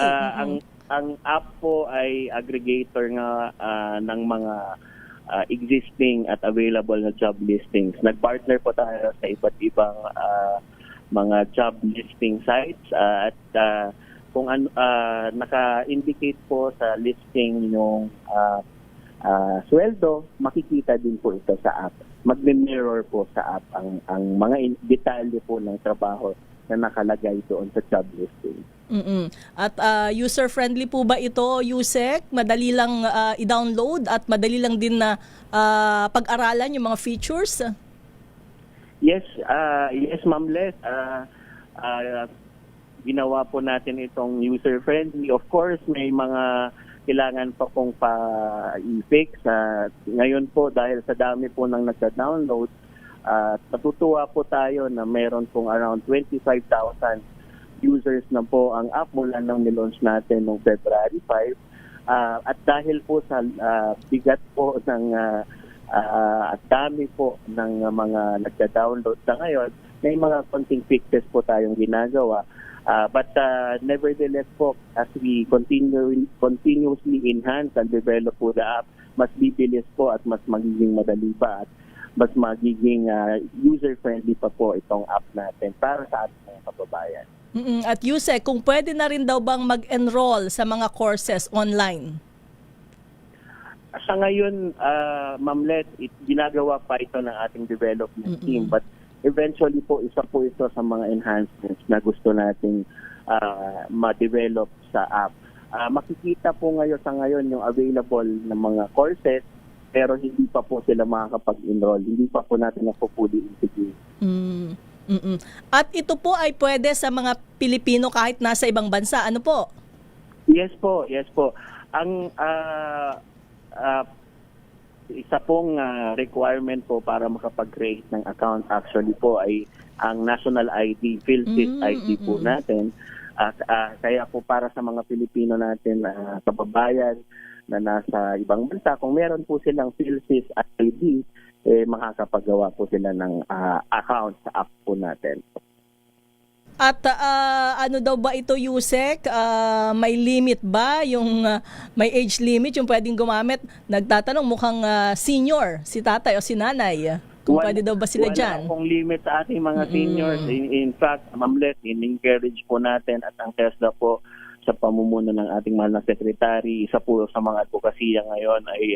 Ang app po ay aggregator nga ng mga existing at available na job listings. Nag-partner po tayo sa iba't ibang mga job listing sites at kung naka-indicate po sa listing yung sweldo, makikita din po ito sa app. Magme-mirror po sa app ang mga detalye po ng trabaho na nakalagay doon sa job listing. At user-friendly po ba ito, Yusek? Madali lang i-download at madali lang din na pag-aralan yung mga features? Yes, Ma'am Les. Ginawa po natin itong user-friendly. Of course, may mga kailangan pa pong pa-i-fix. Ngayon po, dahil sa dami po ng nagda-download, natutuwa po tayo na meron pong around 25,000 users na po ang app mula nang nilaunch natin noong February 5. At dahil po sa bigat po ng at dami po ng mga nagda-download na ngayon, may mga konting fixes po tayong ginagawa. But nevertheless po, as we continuously enhance and develop po the app, mas bibilis po at mas magiging madali pa at mas magiging user-friendly pa po itong app natin para sa ating mga kababayan. At Yusek, kung pwede na rin daw bang mag-enroll sa mga courses online? Sa ngayon, Ma'am Les, ginagawa pa ito ng ating development team. But eventually po, isa po ito sa mga enhancements na gusto nating ma-develop sa app. Makikita po sa ngayon yung available na mga courses, pero hindi pa po sila makakapag-enroll. Hindi pa po natin na-fully integrate. At ito po ay pwede sa mga Pilipino kahit nasa ibang bansa. Ano po? Yes po. Ang isa pong requirement po para makapag-create ng account actually po ay ang national ID, PhilSys ID po natin. Kaya po para sa mga Pilipino natin kababayan na nasa ibang bansa, kung meron po silang PhilSys ID, makakapagawa po sila ng account sa app po natin. At ano daw ba ito, Yusek? May limit ba? Yung may age limit yung pwedeng gumamit? Nagtatanong mukhang senior, si tatay o si nanay. Kung pwede daw ba sila dyan? Wala pong limit sa ating mga seniors. In fact, Ma'am Les, in-encourage po natin at ang TESDA po sa pamumuno ng ating mahal na sekretary, isa po sa mga advokasya ngayon ay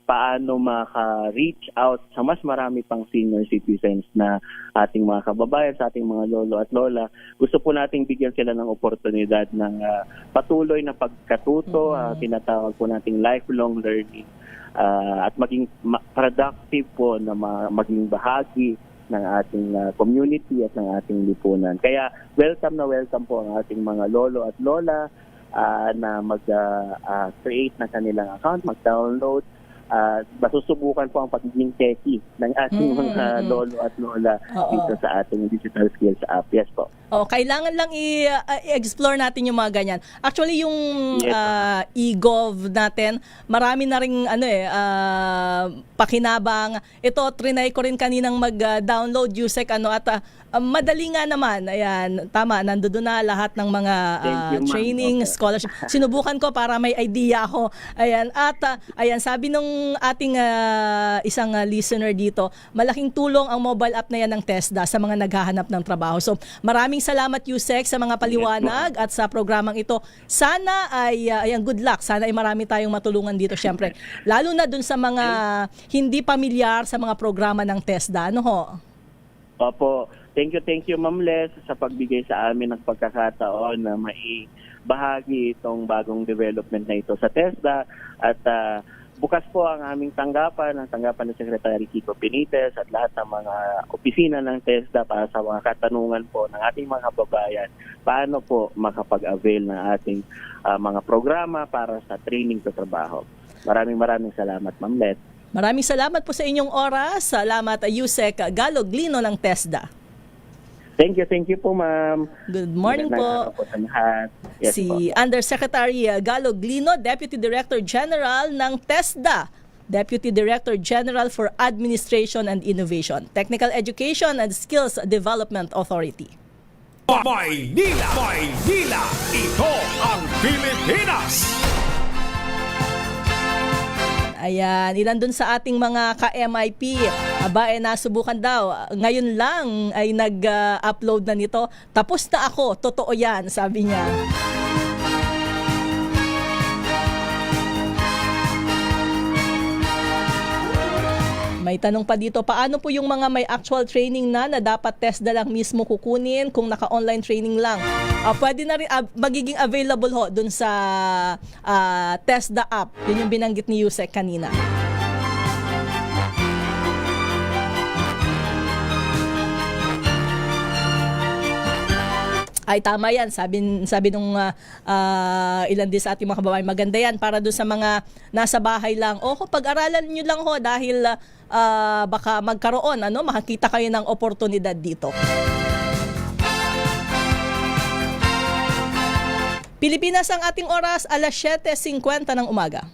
paano maka-reach out sa mas marami pang senior citizens na ating mga kababayan, sa ating mga lolo at lola. Gusto po nating bigyan sila ng oportunidad ng patuloy na pagkatuto, tinatawag po nating lifelong learning. at maging productive po na maging bahagi ng ating community at ng ating lipunan. Kaya welcome na welcome po ang ating mga lolo at lola na mag-create ng kanilang account, mag-download. Masusubukan po ang pagiging techie ng ating mga lolo at lola dito sa ating digital skills app. Yes po. Kailangan lang i-explore natin yung mga ganyan. Actually, yung e-gov natin, marami na ring pakinabang. Ito, trinay ko rin kaninang mag-download, Yusek, at madali nga naman. Ayan, tama, nandoon na lahat ng mga training, scholarship. Sinubukan ko para may idea ako. Ayan, at ayan, sabi nung ating isang listener dito, malaking tulong ang mobile app na yan ng TESDA sa mga naghahanap ng trabaho. So, maraming salamat, Yusek, sa mga paliwanag at sa programang ito. Sana ay, good luck. Sana ay marami tayong matulungan dito, syempre. Lalo na dun sa mga hindi pamilyar sa mga programa ng TESDA. Ano ho? Opo. Thank you, Ma'am Les, sa pagbigay sa amin ng pagkakataon na maibahagi itong bagong development na ito sa TESDA. At bukas po ang aming tanggapan ni Secretary Kiko Benitez at lahat ng mga opisina ng TESDA para sa mga katanungan po ng ating mga kababayan. Paano po makapag-avail ng ating mga programa para sa training sa trabaho. Maraming salamat, Ma'am Les. Maraming salamat po sa inyong oras. Salamat, Yusek Galoglino ng TESDA. Thank you po, ma'am. Good morning po. Yes, si po. Undersecretary Galoglino, Deputy Director General ng TESDA, Deputy Director General for Administration and Innovation, Technical Education and Skills Development Authority. Maynila! Ito ang Pilipinas! Ayan, ilan dun sa ating mga ka-MIP, nasubukan daw. Ngayon lang ay nag-upload na nito. Tapos na ako, totoo yan, sabi niya. May tanong pa dito, paano po yung mga may actual training na dapat TESDA lang mismo kukunin kung naka-online training lang? Pwede na rin, magiging available ho dun sa TESDA app. Yun yung binanggit ni Yusek kanina. Ay, tama yan. Sabi nung ilan din sa ating mga kababayan, maganda yan para doon sa mga nasa bahay lang. Pag-aralan nyo lang ho dahil baka magkaroon, makakita kayo ng oportunidad dito. Pilipinas ang ating oras, alas 7:50 ng umaga.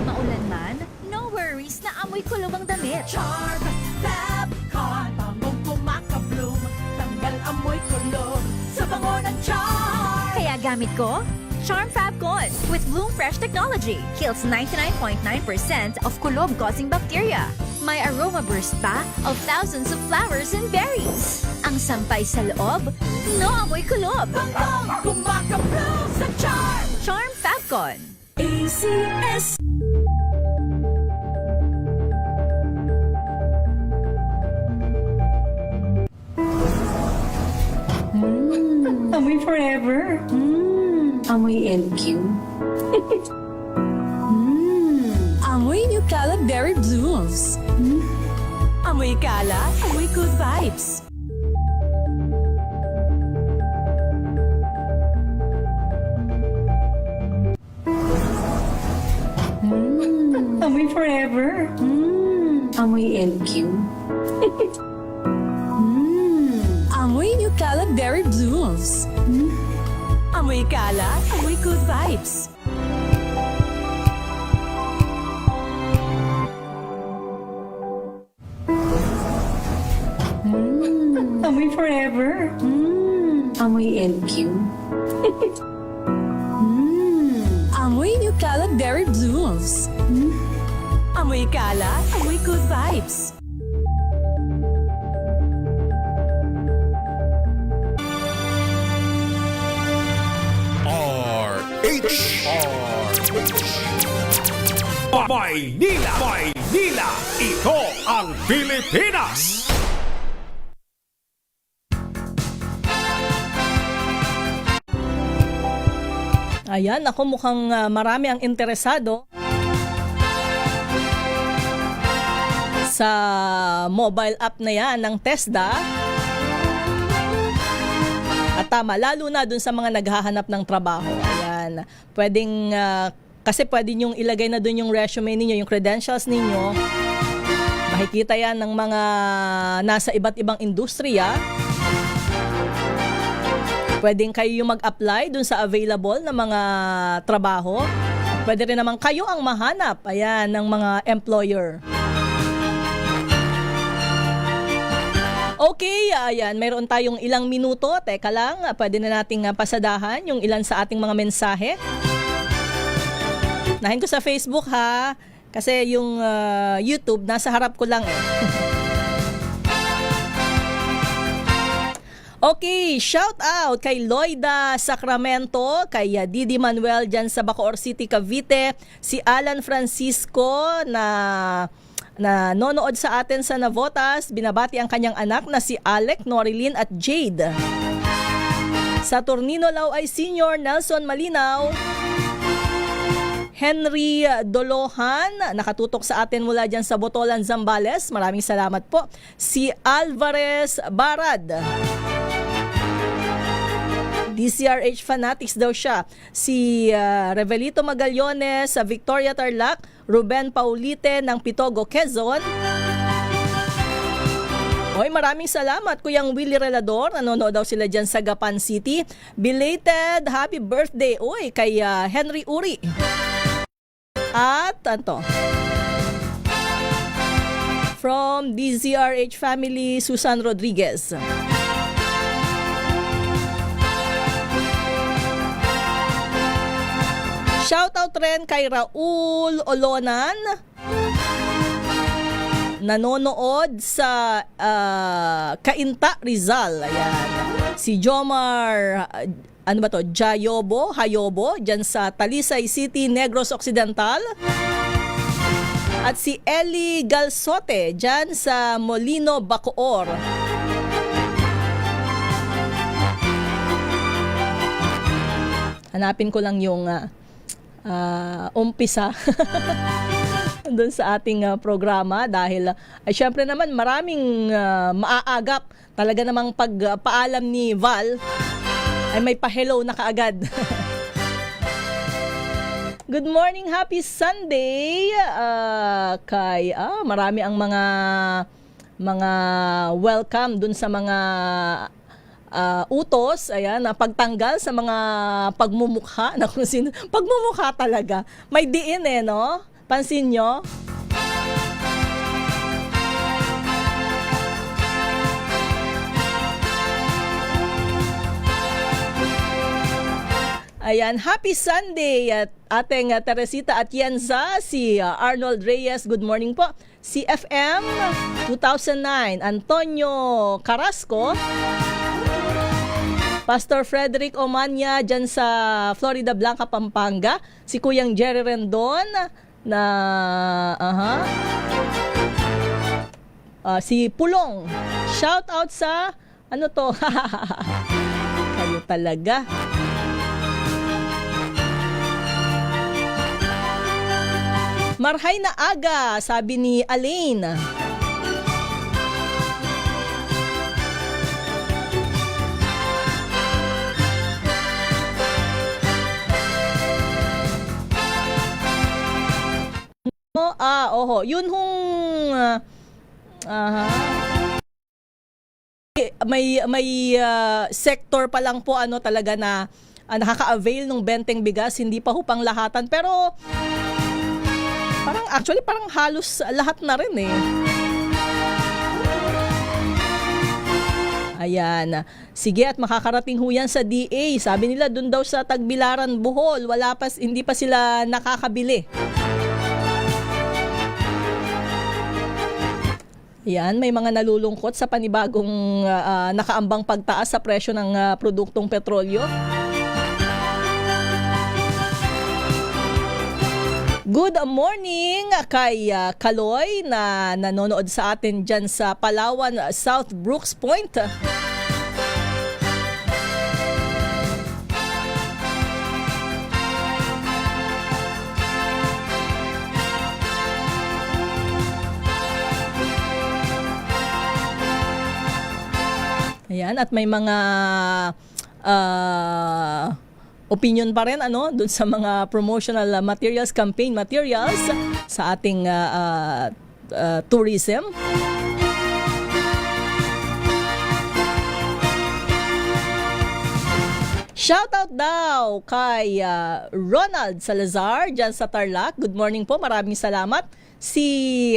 Maulan man, no worries na amoy kulog ang damit. Charm Fabcon, bangong kumakabloom, tanggal amoy kulog sa bango ng Charm. Kaya gamit ko, Charm Fabcon with Bloom Fresh technology. Kills 99.9% of kulob-causing bacteria. May aroma burst pa of thousands of flowers and berries. Ang sampay sa loob, no amoy kulob. Bangong kumakabloom sa Charm. Charm Fabcon. ACS. Amoy forever. Amoy LQ. Amoy New Cala Berry Blooms. Amoy Cala, amoy good vibes. Amoy forever. Amoy LQ. Amoy New Cala Berry Blooms. Amoy Cala, amoy good vibes. Amoy forever. Amoy LQ. Amoy New Cala Berry Blooms. Amoy Cala, amoy good vibes. Maynila! Ito ang Pilipinas! Ayan, ako mukhang marami ang interesado sa mobile app na yan ng TESDA. At tama, lalo na dun sa mga naghahanap ng trabaho. Ayan, pwedeng, kasi pwede nyong ilagay na dun yung resume ninyo, yung credentials ninyo. Makikita yan ng mga nasa iba't ibang industriya. Pwedeng kayo yung mag-apply dun sa available na mga trabaho. Pwede rin naman kayo ang mahanap, ayan, ng mga employer. Okay, ayan, mayroon tayong ilang minuto. Teka lang, pwede na nating pasadahan yung ilan sa ating mga mensahe. Nahin ko sa Facebook ha, kasi yung YouTube, nasa harap ko lang eh. Okay, shout out kay Loida Sacramento, kay Didi Manuel dyan sa Bacoor City, Cavite, si Alan Francisco na nonood sa atin sa Navotas, binabati ang kanyang anak na si Alec, Norilyn at Jade. Sa Tornino Lauay Senior, Nelson Malinaw, Henry Dolohan, nakatutok sa atin mula dyan sa Botolan, Zambales. Maraming salamat po. Si Alvarez Barad, DCRH Fanatics daw siya. Si Revelito Magallones sa Victoria Tarlac, Ruben Paulite ng Pitogo, Quezon. Oy, maraming salamat Kuyang Willie Relador. Nanonood daw sila dyan sa Gapan City. Belated happy birthday oy kay Henry Uri. At from DZRH family, Susan Rodriguez. Shoutout rin kay Raul Olonan, nanonood sa Cainta, Rizal. Ayan. Si Jomar, Hayobo, dyan sa Talisay City, Negros Occidental. At si Eli Galsote, dyan sa Molino, Bacoor. Hanapin ko lang yung umpisa doon sa ating programa dahil syempre naman maraming maaagap talaga namang pagpaalam ni Val ay may pa-hello na kaagad. Good morning, happy Sunday kay marami ang mga welcome dun sa mga utos, ayan, na pagtanggal sa mga pagmumukha na kung sino, pagmumukha talaga. May diin no? Pansin nyo? Ayan, happy Sunday at ating Teresita Atienza, si Arnold Reyes, good morning po. Si FM 2009, Antonio Carrasco, Pastor Frederick Omania dyan sa Florida Blanca, Pampanga. Si Kuyang Jerry Rendon na si Pulong. Shout out sa kayo talaga. Marhay na aga, sabi ni Alain. Yun may sector pa lang po talaga na nakaka-avail ng benteng bigas, hindi pa hupang lahatan, pero parang halos lahat na rin eh. Ayan. Sige, at makakarating ho yan sa DA. Sabi nila dun daw sa Tagbilaran, Bohol, hindi pa sila nakakabili. Yan, may mga nalulungkot sa panibagong nakaambang pagtaas sa presyo ng produktong petrolyo. Good morning kay Kaloy na nanonood sa atin dyan sa Palawan, South Brooks Point. Ayan, at may mga opinion pa rin dun sa mga promotional materials, campaign materials sa ating tourism. Shoutout daw kay Ronald Salazar dyan sa Tarlac. Good morning po, maraming salamat. Si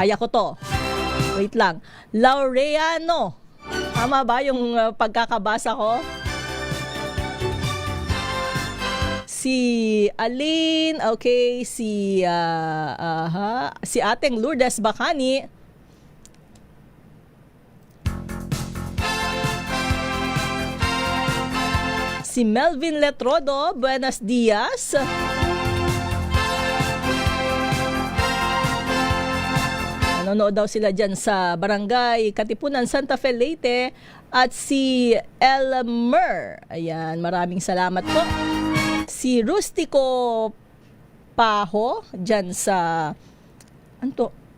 kaya ko to. Wait lang. Laureano. Tama ba yung pagkakabasa ko? Si Aline, okay, si Ating Lourdes Bacani. Si Melvin Letrodo, buenos dias. Nanonood daw sila dyan sa Barangay Katipunan, Santa Fe, Leyte. At si Elmer. Ayan, maraming salamat po. Si Rustico Paho, dyan sa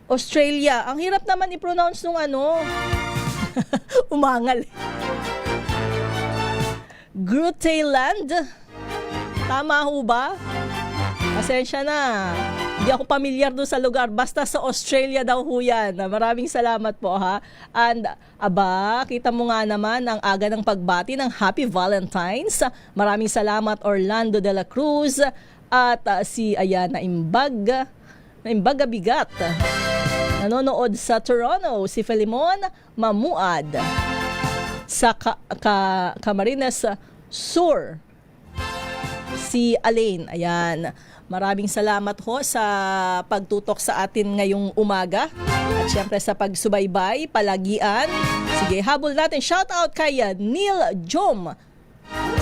Australia. Ang hirap naman i-pronounce nung umangal. Grooteland. Tama ho ba? Pasensya na. Hindi ako pamilyar doon sa lugar. Basta sa Australia daw ho yan. Maraming salamat po ha. And kita mo nga naman ang aga ng pagbati ng Happy Valentine's. Maraming salamat Orlando de la Cruz at si Ayana Imbaga Bigat. Nanonood sa Toronto si Filimon Mamuad. Sa Camarines Sur, si Alain. Ayan. Maraming salamat ho sa pagtutok sa atin ngayong umaga. At syempre sa pagsubaybay, palagian. Sige, habol natin. Shout out kay Neil Jom.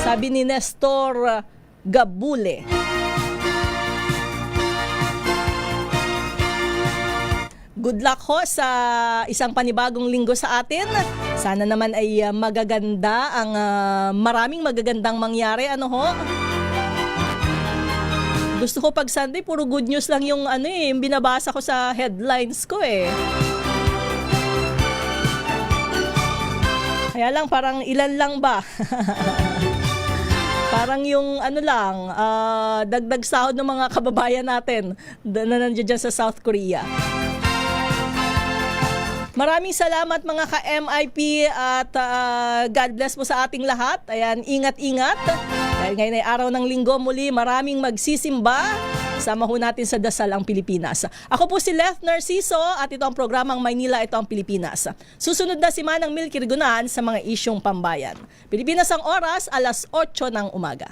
Sabi ni Nestor Gabule. Good luck ho sa isang panibagong linggo sa atin. Sana naman ay magaganda ang maraming magagandang mangyari. Gusto ko pag Sunday puro good news lang yung yung binabasa ko sa headlines ko eh. Kaya lang parang ilan lang ba? Parang yung dagdag sahod ng mga kababayan natin na nandiyan dyan sa South Korea. Maraming salamat mga ka-MIP at God bless po sa ating lahat. Ayan, ingat-ingat. Dahil ngayon ay araw ng linggo muli, maraming magsisimba. Sama ho natin sa Dasal ang Pilipinas. Ako po si Leth Narciso at ito ang programang Maynila, ito ang Pilipinas. Susunod na si Manang Milky Rigunan sa mga isyong pambayan. Pilipinas ang oras, 8:00 ng umaga.